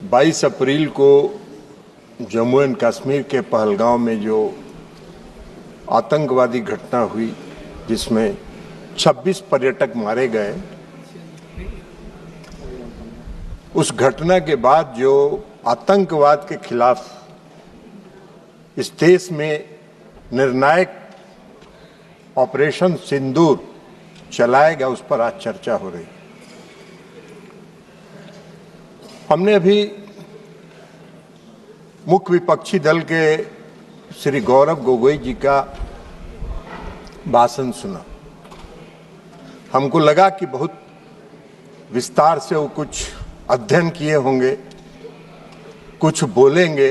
22 अप्रैल को जम्मू एंड कश्मीर के पहलगांव में जो आतंकवादी घटना हुई जिसमें 26 पर्यटक मारे गए, उस घटना के बाद जो आतंकवाद के खिलाफ इस देश में निर्णायक ऑपरेशन सिंदूर चलाया गया, उस पर आज चर्चा हो रही। हमने अभी मुख्य विपक्षी दल के श्री गौरव गोगोई जी का भाषण सुना। हमको लगा कि बहुत विस्तार से वो कुछ अध्ययन किए होंगे, कुछ बोलेंगे।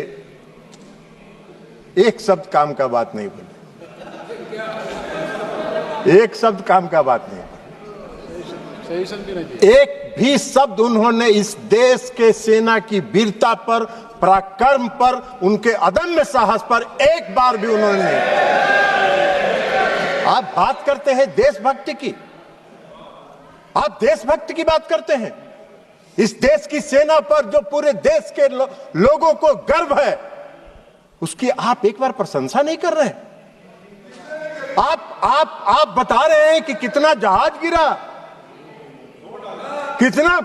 एक शब्द काम का बात नहीं बोले, एक शब्द काम का बात नहीं, एक भी शब्द उन्होंने इस देश के सेना की वीरता पर, पराक्रम पर, उनके अदम्य साहस पर एक बार भी उन्होंने नहीं। आप बात करते हैं देशभक्ति की, आप देशभक्ति की बात करते हैं। इस देश की सेना पर जो पूरे देश के लोगों को गर्व है, उसकी आप एक बार प्रशंसा नहीं कर रहे। आप बता रहे हैं कि कितना जहाज गिरा, कितना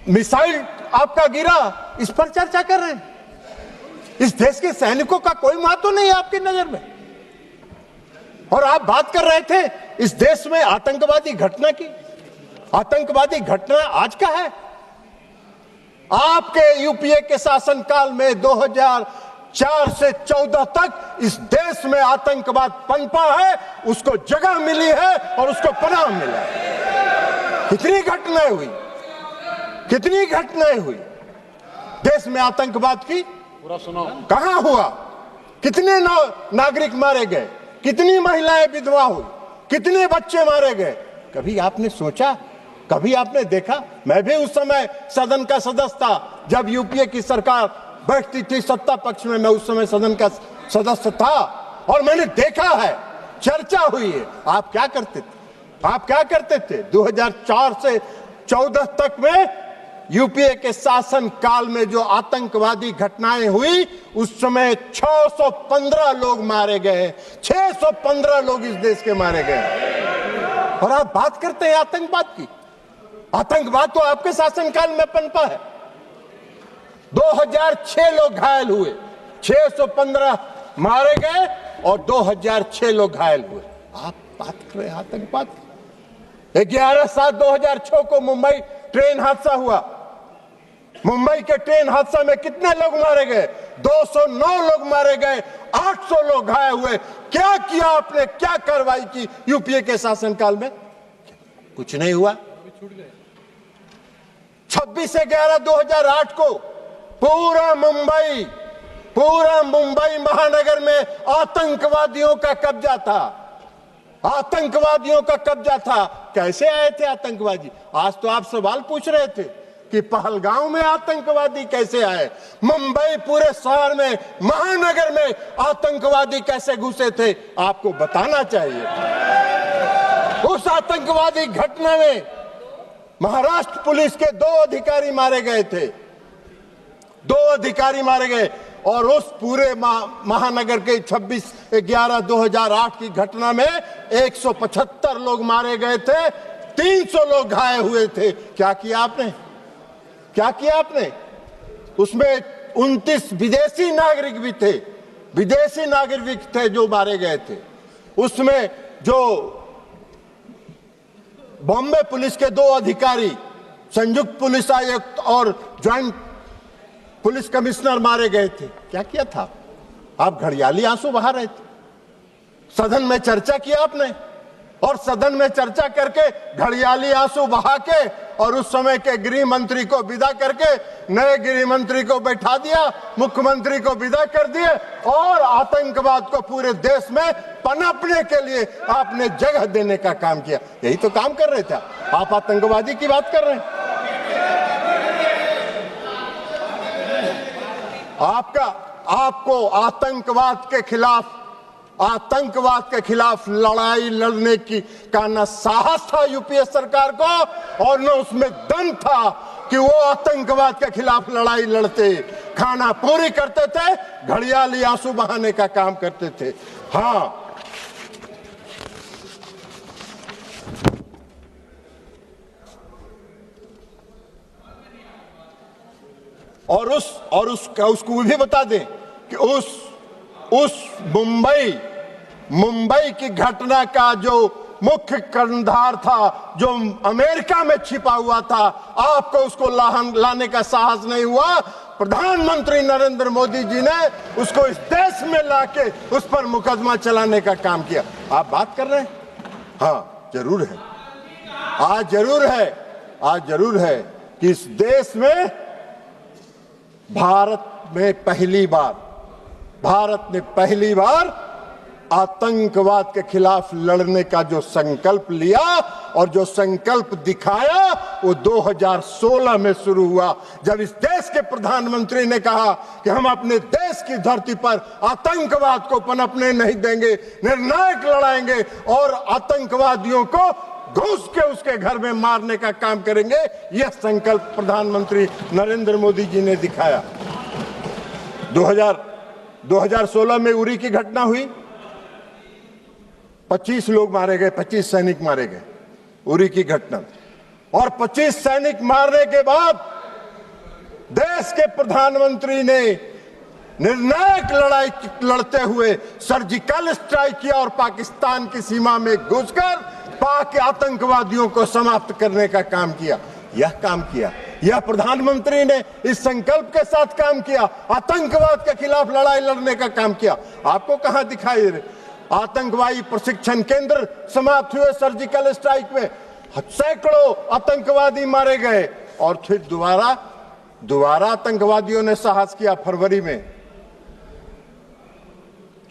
मिसाइल आपका गिरा, इस पर चर्चा कर रहे हैं। इस देश के सैनिकों का कोई महत्व नहीं है आपकी नजर में। और आप बात कर रहे थे इस देश में आतंकवादी घटना की। आतंकवादी घटना आज का है। आपके यूपीए के शासनकाल में 2004 से 14 तक इस देश में आतंकवाद पनपा है, उसको जगह मिली है और उसको पनाह मिला है। कितनी घटनाएं हुई, कितनी घटनाएं हुई देश में आतंकवाद की। पूरा सुनाओ, कहां हुआ, कितने नागरिक मारे गए, कितनी महिलाएं विधवा हुई, कितने बच्चे मारे गए। कभी आपने सोचा, कभी आपने देखा? मैं भी उस समय सदन का सदस्य था जब यूपीए की सरकार बैठती थी सत्ता पक्ष में। मैं उस समय सदन का सदस्य था और मैंने देखा है, चर्चा हुई है। आप क्या करते थे, आप क्या करते थे? 2004 से 14 तक में यूपीए के शासन काल में जो आतंकवादी घटनाएं हुई, उस समय 615 लोग मारे गए, 615 लोग इस देश के मारे गए। और आप बात करते हैं आतंकवाद की। आतंकवाद तो आपके शासनकाल में पनपा है। 2006 लोग घायल हुए, 615 मारे गए और 2006 लोग घायल हुए। आप बात कर रहे हैं आतंकवाद की। 11/7/2006 को मुंबई ट्रेन हादसा हुआ। मुंबई के ट्रेन हादसा में कितने लोग मारे गए? 209 लोग मारे गए, 800 लोग घायल हुए। क्या किया आपने, क्या कार्रवाई की यूपीए के शासनकाल में? कुछ नहीं हुआ। 26/11/2008 को पूरा मुंबई महानगर में आतंकवादियों का कब्जा था, आतंकवादियों का कब्जा था। कैसे आए थे आतंकवादी? आज तो आप सवाल पूछ रहे थे कि पहलगांव में आतंकवादी कैसे आए, मुंबई पूरे शहर में, महानगर में आतंकवादी कैसे घुसे थे, आपको बताना चाहिए। उस आतंकवादी घटना में महाराष्ट्र पुलिस के 2 अधिकारी मारे गए थे, 2 अधिकारी मारे गए। और उस पूरे महानगर के 26/11/2008 की घटना में 175 लोग मारे गए थे, 300 लोग घायल हुए थे। क्या किया आपने, क्या किया आपने? उसमें 29 विदेशी नागरिक भी थे, विदेशी नागरिक थे जो मारे गए थे। उसमें जो बॉम्बे पुलिस के 2 अधिकारी, संयुक्त पुलिस आयुक्त और ज्वाइंट पुलिस कमिश्नर मारे गए थे। क्या किया था? आप घड़ियाली आंसू बहा रहे थे। सदन में चर्चा किया आपने, और सदन में चर्चा करके घड़ियाली आंसू बहा के और उस समय के गृह मंत्री को विदा करके नए गृह मंत्री को बैठा दिया, मुख्यमंत्री को विदा कर दिए और आतंकवाद को पूरे देश में पनपने के लिए आपने जगह देने का काम किया। यही तो काम कर रहे थे आप। आतंकवादी की बात कर रहे हैं। आपको आतंकवाद के खिलाफ आतंकवाद के खिलाफ लड़ाई लड़ने की का न साहस था यूपीए सरकार को और न उसमें दम था कि वो आतंकवाद के खिलाफ लड़ाई लड़ते। खाना पूरी करते थे, घड़ियाली आंसू बहाने का काम करते थे। हाँ, और उसको भी बता दें कि उस मुंबई की घटना का जो मुख्य कर्णधार था, जो अमेरिका में छिपा हुआ था, आपको उसको लाने का साहस नहीं हुआ। प्रधानमंत्री नरेंद्र मोदी जी ने उसको इस देश में लाके उस पर मुकदमा चलाने का काम किया। आप बात कर रहे हैं? हाँ, जरूर है। आज जरूर है कि इस देश में भारत ने पहली बार आतंकवाद के खिलाफ लड़ने का जो संकल्प लिया और जो संकल्प दिखाया वो 2016 में शुरू हुआ, जब इस देश के प्रधानमंत्री ने कहा कि हम अपने देश की धरती पर आतंकवाद को पनपने नहीं देंगे, निर्णायक लड़ाएंगे और आतंकवादियों को घुस के उसके घर में मारने का काम करेंगे। यह संकल्प प्रधानमंत्री नरेंद्र मोदी जी ने दिखाया। 2016 में उरी की घटना हुई, 25 लोग मारे गए, 25 सैनिक मारे गए, उरी की घटना। और 25 सैनिक मारने के बाद देश के प्रधानमंत्री ने निर्णायक लड़ाई लड़ते हुए सर्जिकल स्ट्राइक किया और पाकिस्तान की सीमा में घुसकर पाक आतंकवादियों को समाप्त करने का काम किया। यह प्रधानमंत्री ने इस संकल्प के साथ काम किया, आतंकवाद के खिलाफ लड़ाई लड़ने का काम किया। आपको कहां दिखाई दे रहे? आतंकवादी प्रशिक्षण केंद्र समाप्त हुए सर्जिकल स्ट्राइक में, सैकड़ों आतंकवादी मारे गए और फिर दोबारा आतंकवादियों ने साहस किया। फरवरी में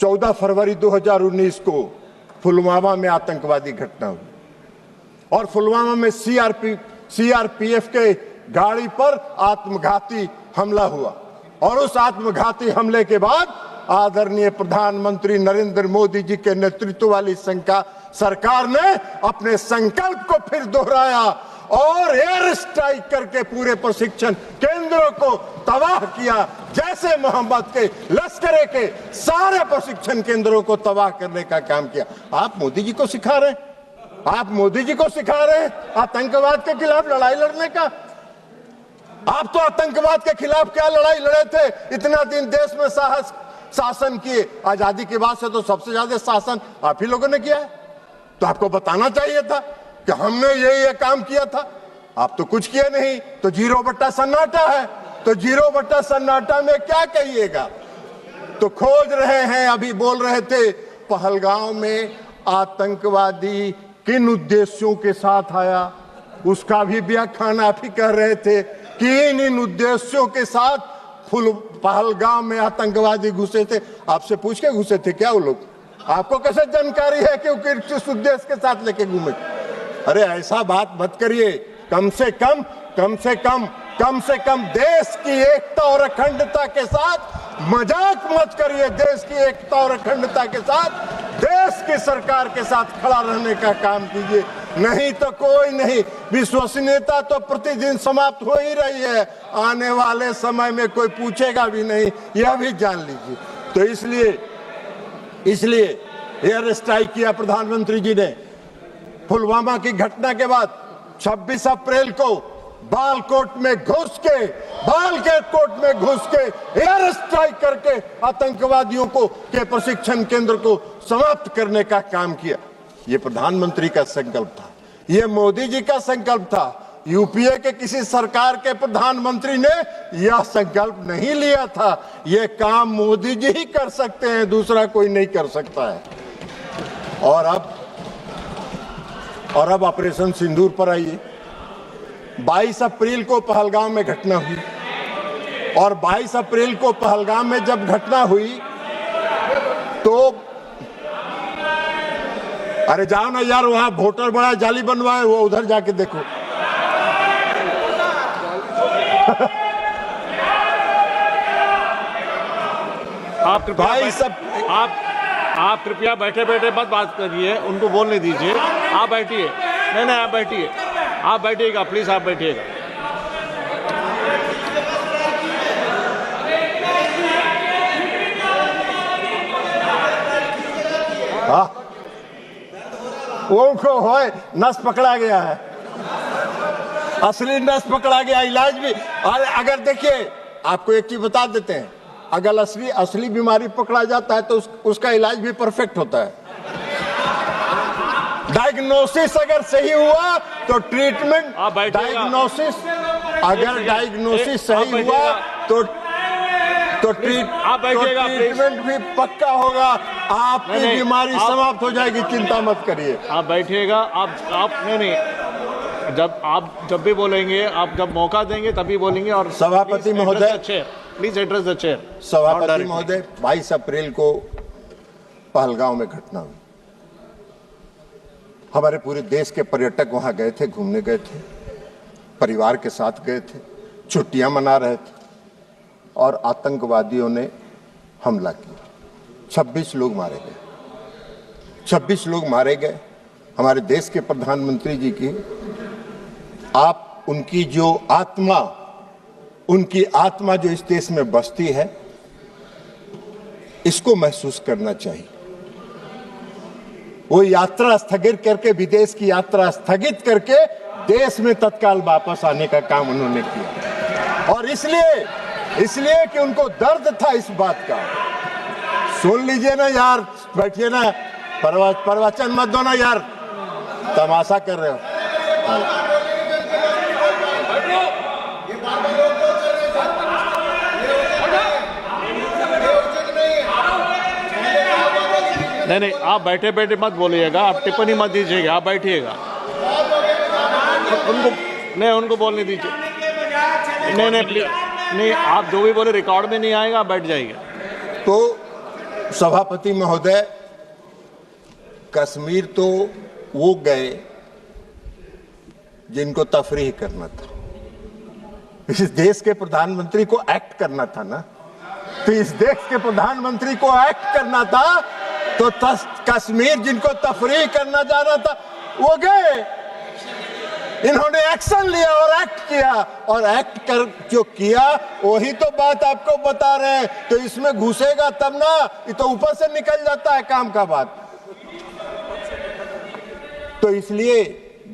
14 फरवरी 2019 को पुलवामा में आतंकवादी घटना हुई और पुलवामा में सीआरपीएफ के गाड़ी पर आत्मघाती हमला हुआ और उस आत्मघाती हमले के बाद आदरणीय प्रधानमंत्री नरेंद्र मोदी जी के नेतृत्व वाली सरकार ने अपने संकल्प को फिर दोहराया और एयर स्ट्राइक करके पूरे प्रशिक्षण केंद्रों को तबाह किया। जैसे मोहम्मद के लश्करे के सारे प्रशिक्षण केंद्रों को तबाह करने का काम किया। आप मोदी जी को सिखा रहे हैं आतंकवाद के खिलाफ लड़ाई लड़ने का। आप तो आतंकवाद के खिलाफ क्या लड़ाई लड़े थे? इतना दिन देश में शासन किए, आजादी के बाद से तो सबसे ज्यादा शासन आप ही लोगों ने किया है। तो आपको बताना चाहिए था कि हमने ये काम किया था। आप तो कुछ किए नहीं, तो 0 सन्नाटा है। तो 0 सन्नाटा में क्या कहिएगा? तो खोज रहे हैं। अभी बोल रहे थे पहलगांव में आतंकवादी किन उद्देश्यों के साथ आया, उसका भी व्याख्यान आप ही कर रहे थे कि इन उद्देश्यों के साथ पहलगाम में आतंकवादी घुसे थे। आपसे पूछ के घुसे थे क्या वो लोग? आपको कैसे जानकारी है कि वो किस उद्देश्य के साथ लेके घूमे? अरे ऐसा बात मत करिए। कम से कम देश की एकता और अखंडता के साथ मजाक मत करिए। देश की एकता और अखंडता के साथ देश की सरकार के साथ खड़ा रहने का काम कीजिए, नहीं तो कोई नहीं। विश्वसनीयता तो प्रतिदिन समाप्त हो ही रही है, आने वाले समय में कोई पूछेगा भी नहीं, यह भी जान लीजिए। तो इसलिए एयर स्ट्राइक किया प्रधानमंत्री जी ने। पुलवामा की घटना के बाद 26 अप्रैल को बालकोट में घुस के एयर स्ट्राइक करके आतंकवादियों के प्रशिक्षण केंद्र को समाप्त करने का काम किया। ये प्रधानमंत्री का संकल्प था, ये मोदी जी का संकल्प था। यूपीए के किसी सरकार के प्रधानमंत्री ने यह संकल्प नहीं लिया था। यह काम मोदी जी ही कर सकते हैं, दूसरा कोई नहीं कर सकता है। और अब ऑपरेशन सिंदूर पर आइए। 22 अप्रैल को पहलगाम में घटना हुई और 22 अप्रैल को पहलगाम में जब घटना हुई तो अरे जाओ ना यार, वहां वोटर बड़ा जाली बनवाए, वो उधर जाके देखो। आप आप कृपया बैठे बैठे मत बात करिए, उनको बोलने दीजिए। आप बैठिए। नहीं नहीं, आप बैठिए, आप बैठिएगा प्लीज, आप बैठिएगा। उनको हो नस पकड़ा गया है, असली नस पकड़ा गया। इलाज भी, और अगर देखिए आपको एक चीज बता देते हैं, अगर असली बीमारी पकड़ा जाता है तो उसका इलाज भी परफेक्ट होता है। डायग्नोसिस अगर सही हुआ तो ट्रीटमेंट, डायग्नोसिस अगर डायग्नोसिस सही हुआ तो ट्रीटमेंट भी पक्का होगा। आपकी बीमारी समाप्त हो जाएगी, चिंता मत करिए। आप बैठिएगा। आप नहीं, जब भी बोलेंगे, आप जब मौका देंगे तभी बोलेंगे। और सभापति महोदय, प्लीज एड्रेस द चेयर। सभापति महोदय, 22 अप्रैल को पहलगांव में घटना हुई। हमारे पूरे देश के पर्यटक वहां गए थे, घूमने गए थे, परिवार के साथ गए थे, छुट्टियां मना रहे थे, और आतंकवादियों ने हमला किया। 26 लोग मारे गए, 26 लोग मारे गए। हमारे देश के प्रधानमंत्री जी की, आप उनकी आत्मा जो इस देश में बसती है, इसको महसूस करना चाहिए। वो यात्रा स्थगित करके, विदेश की यात्रा स्थगित करके देश में तत्काल वापस आने का काम उन्होंने किया। और इसलिए कि उनको दर्द था इस बात का। सुन लीजिए ना यार, बैठिए ना, प्रवचन मत दो ना यार, तमाशा कर रहे हो। नहीं, आप बैठे बैठे मत बोलिएगा, आप टिप्पणी मत दीजिएगा, आप बैठिएगा। उनको बोलने दीजिए। नहीं प्लीज, नहीं, आप जो भी बोले रिकॉर्ड में नहीं आएगा, आप बैठ जाइए। तो सभापति महोदय, कश्मीर तो वो गए जिनको तफरीह करना था। इस देश के प्रधानमंत्री को एक्ट करना था ना, तो इस देश के प्रधानमंत्री को एक्ट करना था, तो कश्मीर जिनको तफरीह करना जाना था वो गए। इन्होंने एक्शन लिया और एक्ट किया, और एक्ट कर जो किया वही तो बात आपको बता रहे हैं। तो इसमें घुसेगा तब ना, ये तो ऊपर से निकल जाता है काम का बात। तो इसलिए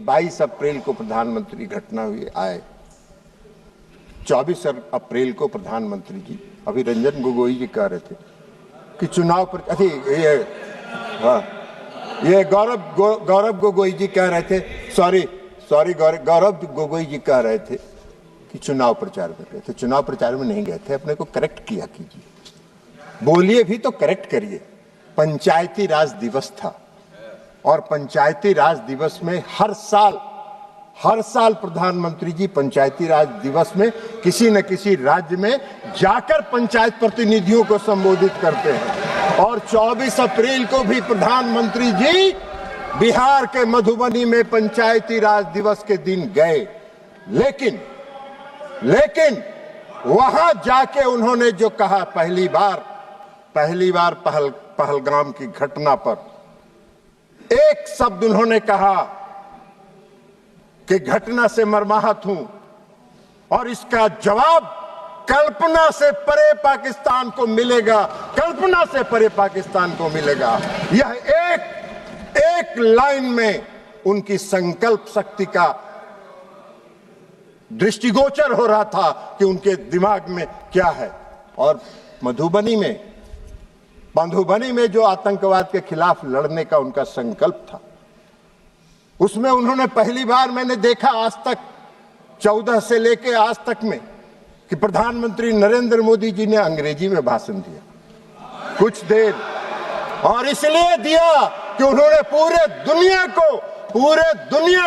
22 अप्रैल को प्रधानमंत्री घटना हुई आए। 24 अप्रैल को प्रधानमंत्री जी, अभी रंजन गोगोई जी कह रहे थे कि चुनाव पर, ये गौरव गोगोई जी कह रहे थे, सॉरी गौरव गोगोई जी कह रहे थे कि चुनाव प्रचार कर रहे थे। चुनाव प्रचार में नहीं गए थे, अपने को करेक्ट किया कीजिए, बोलिए भी तो करेक्ट करिए। पंचायती राज दिवस था, और पंचायती राज दिवस में हर साल प्रधानमंत्री जी पंचायती राज दिवस में किसी न किसी राज्य में जाकर पंचायत प्रतिनिधियों को संबोधित करते हैं। और 24 अप्रैल को भी प्रधानमंत्री जी बिहार के मधुबनी में पंचायती राज दिवस के दिन गए। लेकिन वहां जाके उन्होंने जो कहा, पहली बार पहलगाम की घटना पर एक शब्द उन्होंने कहा कि घटना से मर्माहत हूं, और इसका जवाब कल्पना से परे पाकिस्तान को मिलेगा, कल्पना से परे पाकिस्तान को मिलेगा। यह एक लाइन में उनकी संकल्प शक्ति का दृष्टिगोचर हो रहा था कि उनके दिमाग में क्या है। और मधुबनी में जो आतंकवाद के खिलाफ लड़ने का उनका संकल्प था, उसमें उन्होंने पहली बार मैंने देखा आज तक 14 से लेके आज तक में कि प्रधानमंत्री नरेंद्र मोदी जी ने अंग्रेजी में भाषण दिया कुछ देर, और इसलिए दिया कि उन्होंने पूरे दुनिया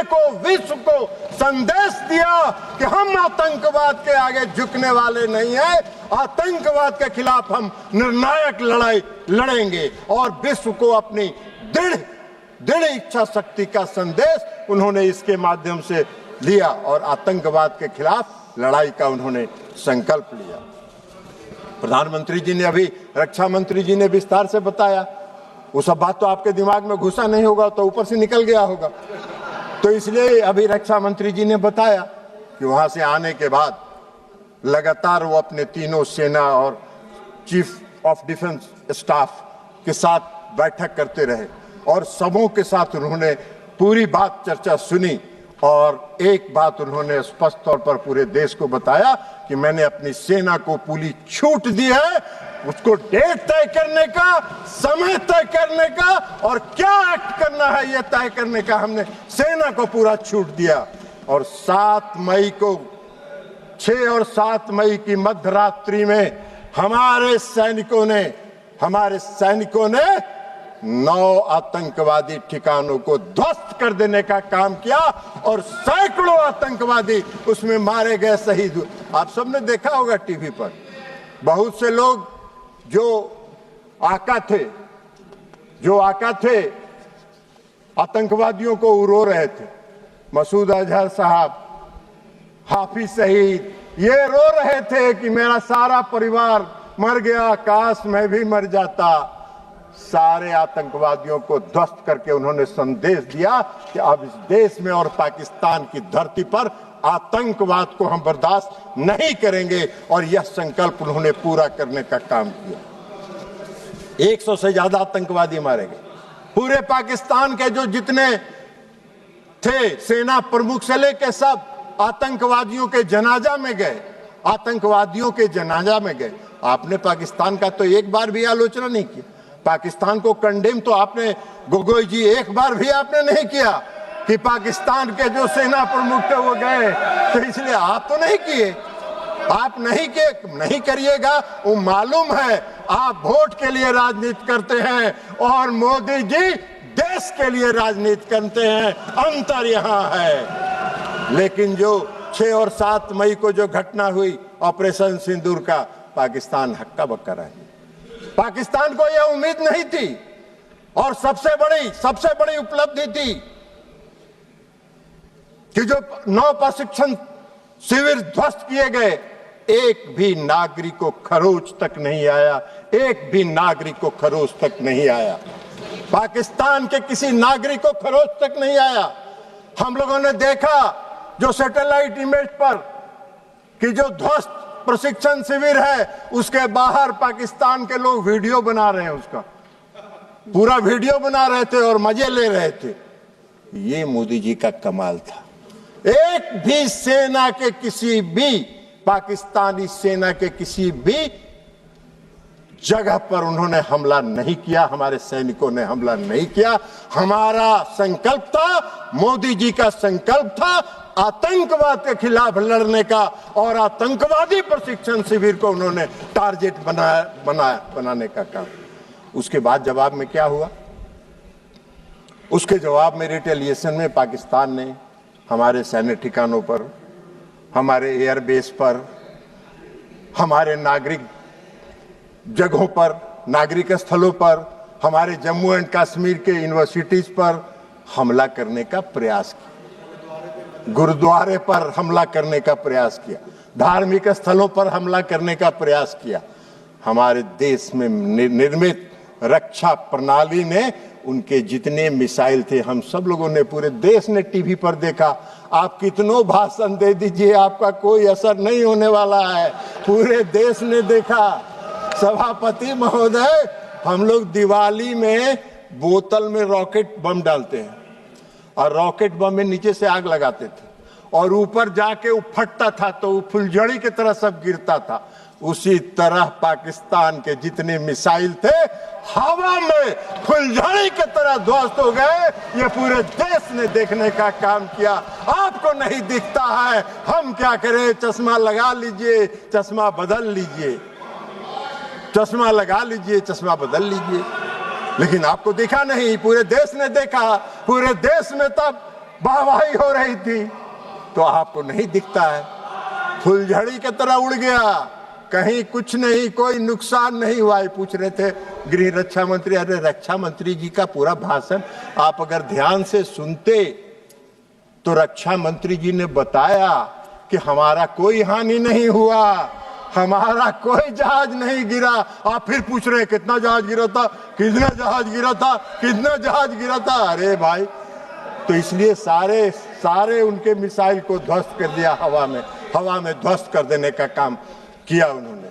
को विश्व को संदेश दिया कि हम आतंकवाद के आगे झुकने वाले नहीं हैं, आतंकवाद के खिलाफ हम निर्णायक लड़ाई लड़ेंगे। और विश्व को अपनी दृढ़ इच्छा शक्ति का संदेश उन्होंने इसके माध्यम से दिया, और आतंकवाद के खिलाफ लड़ाई का उन्होंने संकल्प लिया। प्रधानमंत्री जी ने, अभी रक्षा मंत्री जी ने विस्तार से बताया वो सब बात तो आपके दिमाग में घुसा नहीं होगा, तो ऊपर से निकल गया होगा। तो इसलिए अभी रक्षा मंत्री जी ने बताया कि वहां से आने के बाद लगातार वो अपने तीनों सेना और चीफ ऑफ डिफेंस स्टाफ के साथ बैठक करते रहे और सबों के साथ उन्होंने पूरी बात चर्चा सुनी और एक बात उन्होंने स्पष्ट तौर पर पूरे देश को बताया कि मैंने अपनी सेना को पूरी छूट दी है, उसको डेट तय करने का, समय तय करने का और क्या एक्ट करना है यह तय करने का हमने सेना को पूरा छूट दिया। और 7 मई को 6 और 7 मई की मध्यरात्रि में हमारे सैनिकों ने 9 आतंकवादी ठिकानों को ध्वस्त कर देने का काम किया और सैकड़ों आतंकवादी उसमें मारे गए, शहीद। आप सबने देखा होगा टीवी पर, बहुत से लोग जो आका थे आतंकवादियों को रो रहे थे। मसूद अजहर साहब, हाफिज शहीद, ये रो रहे थे कि मेरा सारा परिवार मर गया, काश मैं भी मर जाता। सारे आतंकवादियों को ध्वस्त करके उन्होंने संदेश दिया कि अब इस देश में और पाकिस्तान की धरती पर आतंकवाद को हम बर्दाश्त नहीं करेंगे और यह संकल्प उन्होंने पूरा करने का काम किया। 100 से ज्यादा आतंकवादी मारे गए। पूरे पाकिस्तान के जो जितने थे सेना प्रमुख से लेकर सब आतंकवादियों के जनाजा में गए। आपने पाकिस्तान का तो एक बार भी आलोचना नहीं की। पाकिस्तान को कंडेम तो आपने, गोगोई जी, एक बार भी आपने नहीं किया कि पाकिस्तान के जो सेना प्रमुख थे वो गए। तो इसलिए आप तो नहीं किए, आप नहीं करिएगा। वो मालूम है आप वोट के लिए राजनीति करते हैं और मोदी जी देश के लिए राजनीति करते हैं, अंतर यहाँ है। लेकिन जो 6 और 7 मई को जो घटना हुई ऑपरेशन सिंदूर का, पाकिस्तान हक्का बक्का रहा। पाकिस्तान को यह उम्मीद नहीं थी और सबसे बड़ी उपलब्धि थी कि जो 9 प्रशिक्षण शिविर ध्वस्त किए गए, एक भी नागरिक को खरोच तक नहीं आया। पाकिस्तान के किसी नागरिक को खरोच तक नहीं आया। हम लोगों ने देखा जो सैटेलाइट इमेज पर कि जो ध्वस्त प्रशिक्षण शिविर है उसके बाहर पाकिस्तान के लोग वीडियो बना रहे हैं, उसका पूरा वीडियो बना रहे थे और मजे ले रहे थे। ये मोदी जी का कमाल था। एक भी सेना के किसी भी पाकिस्तानी सेना के किसी भी जगह पर उन्होंने हमला नहीं किया, हमारे सैनिकों ने हमला नहीं किया। हमारा संकल्प था, मोदी जी का संकल्प था आतंकवाद के खिलाफ लड़ने का और आतंकवादी प्रशिक्षण शिविर को उन्होंने टारगेट बनाने का काम। उसके बाद जवाब में क्या हुआ? उसके जवाब में रिटेलिएशन में पाकिस्तान ने हमारे सैन्य ठिकानों पर, हमारे एयरबेस पर, हमारे नागरिक जगहों पर, नागरिक स्थलों पर, हमारे जम्मू एंड कश्मीर के यूनिवर्सिटीज पर हमला करने का प्रयास किया, गुरुद्वारे पर हमला करने का प्रयास किया, धार्मिक स्थलों पर हमला करने का प्रयास किया। हमारे देश में निर्मित रक्षा प्रणाली ने उनके जितने मिसाइल थे, हम सब लोगों ने, पूरे देश ने टीवी पर देखा। आप कितनों भाषण दे दीजिए, आपका कोई असर नहीं होने वाला है। पूरे देश ने देखा। सभापति महोदय, हम लोग दिवाली में बोतल में रॉकेट बम डालते हैं और रॉकेट बम में नीचे से आग लगाते थे और ऊपर जाके वो फटता था तो वो फुलझड़ी की तरह सब गिरता था। उसी तरह पाकिस्तान के जितने मिसाइल थे हवा में फुलझड़ी की तरह ध्वस्त हो गए। ये पूरे देश ने देखने का काम किया। आपको नहीं दिखता है, हम क्या करें? चश्मा लगा लीजिए, चश्मा बदल लीजिए, चश्मा लगा लीजिए, चश्मा बदल लीजिए। लेकिन आपको दिखा नहीं, पूरे देश ने देखा। पूरे देश में तब वाहवाही हो रही थी तो आपको नहीं दिखता है। फुलझड़ी की तरह उड़ गया, कहीं कुछ नहीं, कोई नुकसान नहीं हुआ। पूछ रहे थे गृह रक्षा मंत्री, अरे रक्षा मंत्री जी का पूरा भाषण आप अगर ध्यान से सुनते तो रक्षा मंत्री जी ने बताया कि हमारा कोई हानि नहीं हुआ, हमारा कोई जहाज नहीं गिरा। आप फिर पूछ रहे हैं कितना जहाज गिरा था, कितना जहाज गिरा था, कितना जहाज गिरा था। अरे भाई, तो इसलिए सारे उनके मिसाइल को ध्वस्त कर दिया, हवा में ध्वस्त कर देने का काम किया उन्होंने।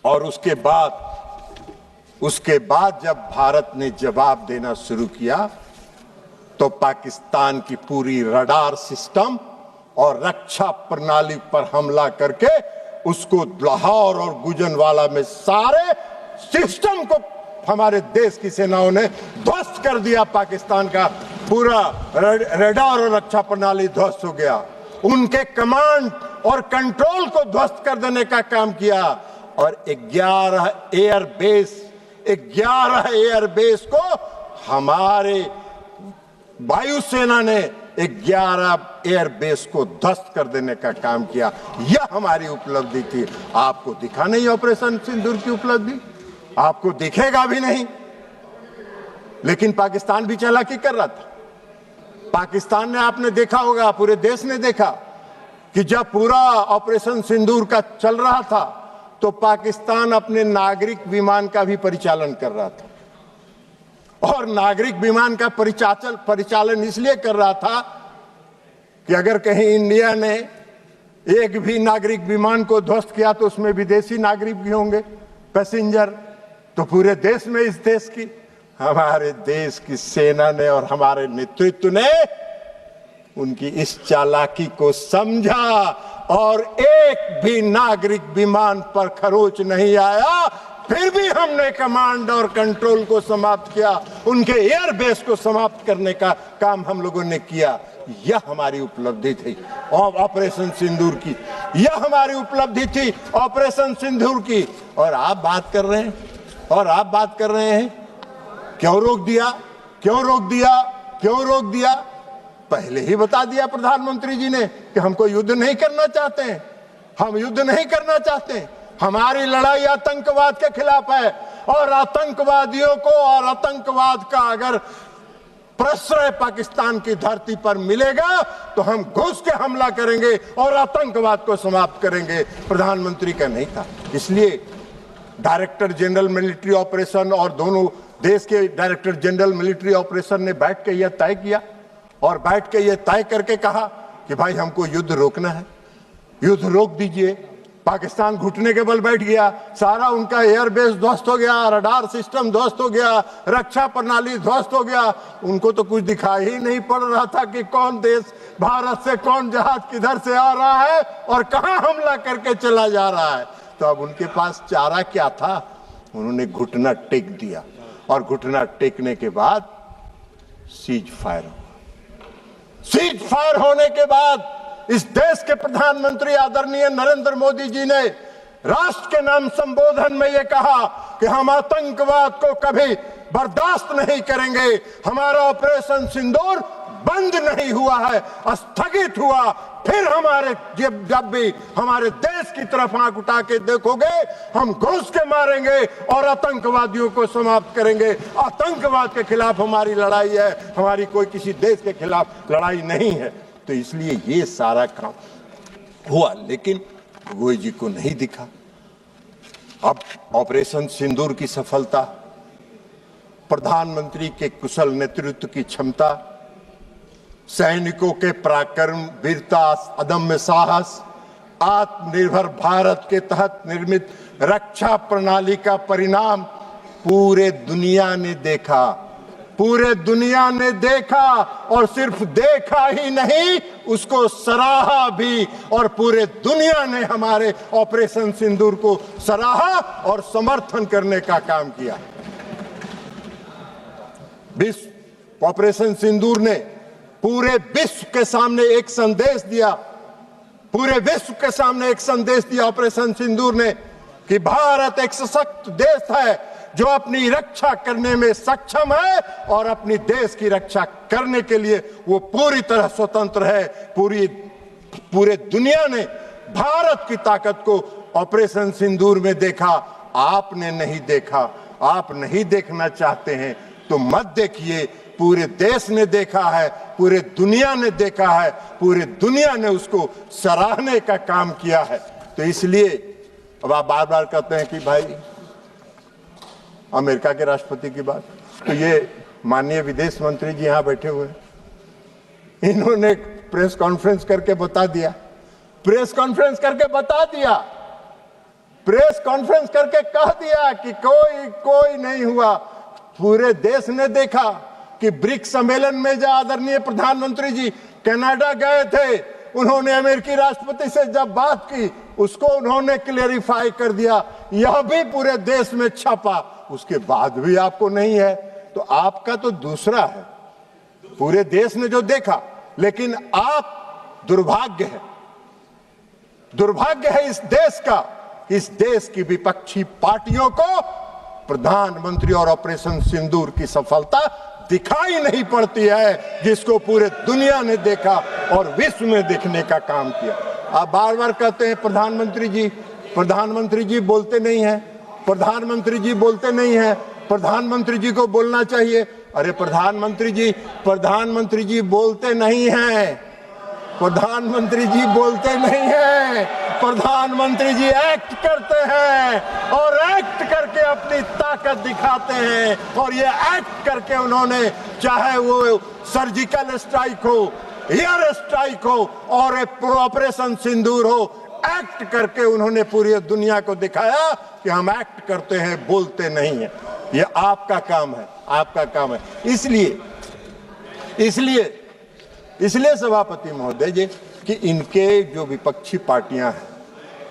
और उसके बाद जब भारत ने जवाब देना शुरू किया तो पाकिस्तान की पूरी रडार सिस्टम और रक्षा प्रणाली पर हमला करके उसको लाहौर और गुजरांवाला में सारे सिस्टम को हमारे देश की सेनाओं ने ध्वस्त कर दिया। पाकिस्तान का पूरा रडार और रक्षा प्रणाली ध्वस्त हो गया। उनके कमांड और कंट्रोल को ध्वस्त कर देने का काम किया। और 11 एयरबेस को हमारे वायुसेना ने 11 एयरबेस को ध्वस्त कर देने का काम किया। यह हमारी उपलब्धि थी। आपको दिखा नहीं ऑपरेशन सिंदूर की उपलब्धि, आपको दिखेगा भी नहीं। लेकिन पाकिस्तान भी चालाकी कर रहा था। पाकिस्तान ने, आपने देखा होगा, पूरे देश ने देखा कि जब पूरा ऑपरेशन सिंदूर का चल रहा था तो पाकिस्तान अपने नागरिक विमान का भी परिचालन कर रहा था। और नागरिक विमान का परिचालन इसलिए कर रहा था कि अगर कहीं इंडिया ने एक भी नागरिक विमान को ध्वस्त किया तो उसमें विदेशी नागरिक भी होंगे, पैसेंजर। तो पूरे देश में, इस देश की, हमारे देश की सेना ने और हमारे नेतृत्व ने उनकी इस चालाकी को समझा और एक भी नागरिक विमान पर खरोच नहीं आया। फिर भी हमने कमांड और कंट्रोल को समाप्त किया, उनके एयरबेस को समाप्त करने का काम हम लोगों ने किया। यह हमारी उपलब्धि थी ऑपरेशन सिंदूर की, यह हमारी उपलब्धि थी ऑपरेशन सिंदूर की। और आप बात कर रहे हैं क्यों रोक दिया, क्यों रोक दिया, क्यों रोक दिया? पहले ही बता दिया प्रधानमंत्री जी ने कि हमको युद्ध नहीं करना चाहते हैं, हम युद्ध नहीं करना चाहते। हमारी लड़ाई आतंकवाद के खिलाफ है और आतंकवादियों को और आतंकवाद का अगर प्रश्रय पाकिस्तान की धरती पर मिलेगा तो हम घुस के हमला करेंगे और आतंकवाद को समाप्त करेंगे। प्रधानमंत्री का नहीं था। इसलिए डायरेक्टर जनरल मिलिट्री ऑपरेशन और दोनों देश के डायरेक्टर जनरल मिलिट्री ऑपरेशन ने बैठ के यह तय किया और बैठ के यह तय करके कहा कि भाई हमको युद्ध रोकना है, युद्ध रोक दीजिए। पाकिस्तान घुटने के बल बैठ गया, सारा उनका एयरबेस ध्वस्त हो गया, रडार सिस्टम ध्वस्त हो गया, रक्षा प्रणाली ध्वस्त हो गया। उनको तो कुछ दिखाई ही नहीं पड़ रहा था कि कौन देश, भारत से कौन जहाज किधर से आ रहा है और कहां हमला करके चला जा रहा है। तो अब उनके पास चारा क्या था? उन्होंने घुटना टेक दिया और घुटना टेकने के बाद सीज फायर हुआ। सीज फायर होने के बाद इस देश के प्रधानमंत्री आदरणीय नरेंद्र मोदी जी ने राष्ट्र के नाम संबोधन में यह कहा कि हम आतंकवाद को कभी बर्दाश्त नहीं करेंगे। हमारा ऑपरेशन सिंदूर बंद नहीं हुआ है, स्थगित हुआ। फिर हमारे जब भी हमारे देश की तरफ आंख उठा के देखोगे, हम घुस के मारेंगे और आतंकवादियों को समाप्त करेंगे। आतंकवाद के खिलाफ हमारी लड़ाई है, हमारी कोई किसी देश के खिलाफ लड़ाई नहीं है। तो इसलिए ये सारा काम हुआ, लेकिन गोगोई जी को नहीं दिखा। अब ऑपरेशन सिंदूर की सफलता, प्रधानमंत्री के कुशल नेतृत्व की क्षमता, सैनिकों के पराक्रम, वीरता, अदम्य साहस, आत्मनिर्भर भारत के तहत निर्मित रक्षा प्रणाली का परिणाम पूरे दुनिया ने देखा। पूरे दुनिया ने देखा और सिर्फ देखा ही नहीं, उसको सराहा भी। और पूरे दुनिया ने हमारे ऑपरेशन सिंदूर को सराहा और समर्थन करने का काम किया। विश्व ऑपरेशन सिंदूर ने पूरे विश्व के सामने एक संदेश दिया, पूरे विश्व के सामने एक संदेश दिया ऑपरेशन सिंदूर ने कि भारत एक सशक्त देश है जो अपनी रक्षा करने में सक्षम है और अपनी देश की रक्षा करने के लिए वो पूरी तरह स्वतंत्र है। पूरे दुनिया ने भारत की ताकत को ऑपरेशन सिंदूर में देखा। आपने नहीं देखा, आप नहीं देखना चाहते हैं तो मत देखिए। पूरे देश ने देखा है, पूरे दुनिया ने देखा है, पूरे दुनिया ने उसको सराहने का काम किया है। तो इसलिए अब आप बार बार कहते हैं कि भाई अमेरिका के राष्ट्रपति की बात, तो ये माननीय विदेश मंत्री जी यहां बैठे हुए हैं, इन्होंने प्रेस कॉन्फ्रेंस करके बता दिया, प्रेस कॉन्फ्रेंस करके बता दिया, प्रेस कॉन्फ्रेंस करके कह दिया कि कोई नहीं हुआ। पूरे देश ने देखा कि ब्रिक्स सम्मेलन में जो आदरणीय प्रधानमंत्री जी कनाडा गए थे, उन्होंने अमेरिकी राष्ट्रपति से जब बात की, उसको उन्होंने क्लेरिफाई कर दिया, यह भी पूरे देश में छपा, उसके बाद भी आपको नहीं है, तो आपका तो दूसरा है। पूरे देश ने जो देखा, लेकिन आप दुर्भाग्य है इस देश का, इस देश की विपक्षी पार्टियों को प्रधानमंत्री और ऑपरेशन सिंदूर की सफलता दिखाई नहीं पड़ती है, जिसको पूरे दुनिया ने देखा और विश्व में देखने का काम किया। आप बार बार कहते हैं प्रधानमंत्री जी बोलते नहीं हैं, प्रधानमंत्री जी बोलते नहीं हैं, प्रधानमंत्री जी को बोलना चाहिए। अरे प्रधानमंत्री जी बोलते नहीं हैं, प्रधानमंत्री जी बोलते नहीं हैं, प्रधानमंत्री जी एक्ट करते हैं और एक्ट करके अपनी ताकत दिखाते हैं। और ये एक्ट करके उन्होंने, चाहे वो सर्जिकल स्ट्राइक हो, एयर स्ट्राइक हो और ऑपरेशन सिंदूर हो, एक्ट करके उन्होंने पूरी दुनिया को दिखाया कि हम एक्ट करते हैं, बोलते नहीं हैं। ये आपका काम है, आपका काम है। इसलिए सभापति महोदय जी कि इनके जो विपक्षी पार्टियां हैं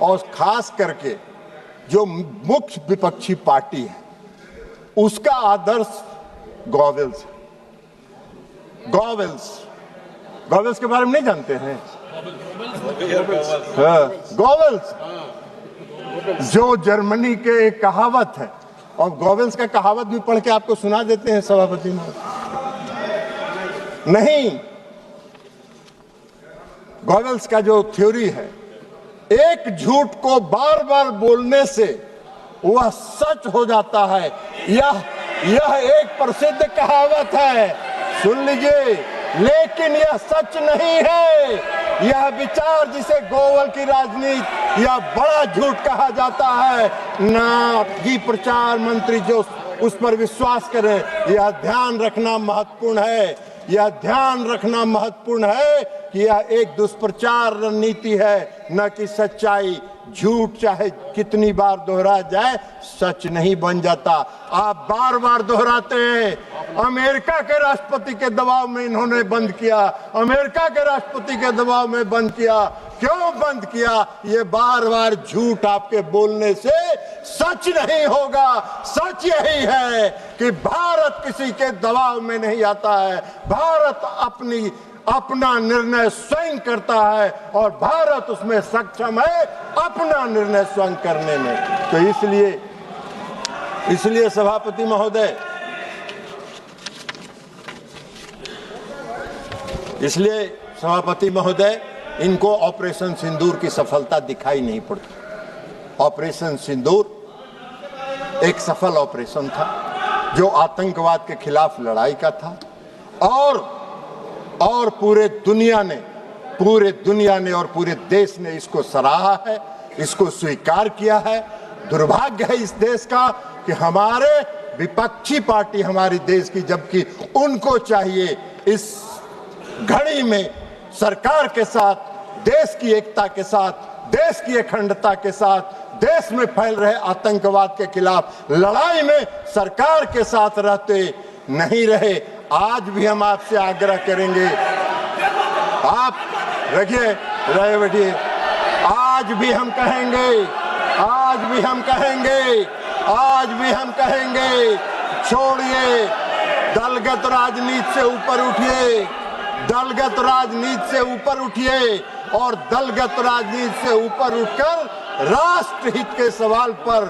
और खास करके जो मुख्य विपक्षी पार्टी है, उसका आदर्श गॉवेल्स के बारे में नहीं जानते हैं? गॉवेल्स जो जर्मनी के एक कहावत है, और गॉवेल्स का कहावत भी पढ़ के आपको सुना देते हैं सभापति महोदय। नहीं, गॉवेल्स का जो थ्योरी है, एक झूठ को बार बार बोलने से वह सच हो जाता है। यह एक प्रसिद्ध कहावत है, सुन लीजिए, लेकिन यह सच नहीं है। यह विचार जिसे गोवल की राजनीति या बड़ा झूठ कहा जाता है, ना जी प्रचार मंत्री जो उस पर विश्वास करें, यह ध्यान रखना महत्वपूर्ण है। यह ध्यान रखना महत्वपूर्ण है कि यह एक दुष्प्रचार रणनीति है, न कि सच्चाई। झूठ चाहे कितनी बार दोहरा जाए, सच नहीं बन जाता। आप बार बार दोहराते हैं। अमेरिका के राष्ट्रपति के दबाव में इन्होंने बंद किया, अमेरिका के राष्ट्रपति के दबाव में बंद किया। क्यों बंद किया? ये बार बार झूठ आपके बोलने से सच नहीं होगा। सच यही है कि भारत किसी के दबाव में नहीं आता है। भारत अपना निर्णय स्वयं करता है और भारत उसमें सक्षम है अपना निर्णय स्वयं करने में। तो इसलिए सभापति महोदय, इनको ऑपरेशन सिंदूर की सफलता दिखाई नहीं पड़ती। ऑपरेशन सिंदूर एक सफल ऑपरेशन था जो आतंकवाद के खिलाफ लड़ाई का था, और पूरे दुनिया ने और पूरे देश ने इसको सराहा है, इसको स्वीकार किया है। दुर्भाग्य है इस देश का कि हमारे विपक्षी पार्टी हमारी देश की, जबकि उनको चाहिए इस घड़ी में सरकार के साथ, देश की एकता के साथ, देश की अखंडता के साथ, देश में फैल रहे आतंकवाद के खिलाफ लड़ाई में सरकार के साथ रहते नहीं रहे। आज भी हम आपसे आग्रह करेंगे, आप रखिए, रहे बैठिए। आज भी हम कहेंगे, छोड़िए दलगत राजनीति से ऊपर उठिए, दलगत राजनीति से ऊपर उठिए और दलगत राजनीति से ऊपर उठकर राष्ट्रहित के सवाल पर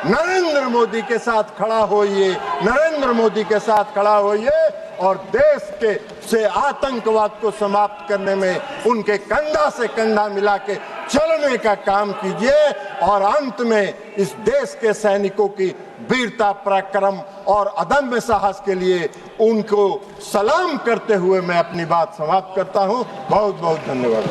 नरेंद्र मोदी के साथ खड़ा होइए, नरेंद्र मोदी के साथ खड़ा होइए और देश के से आतंकवाद को समाप्त करने में उनके कंधा से कंधा मिला के चलने का काम कीजिए। और अंत में इस देश के सैनिकों की वीरता, पराक्रम और अदम्य साहस के लिए उनको सलाम करते हुए मैं अपनी बात समाप्त करता हूं। बहुत बहुत धन्यवाद।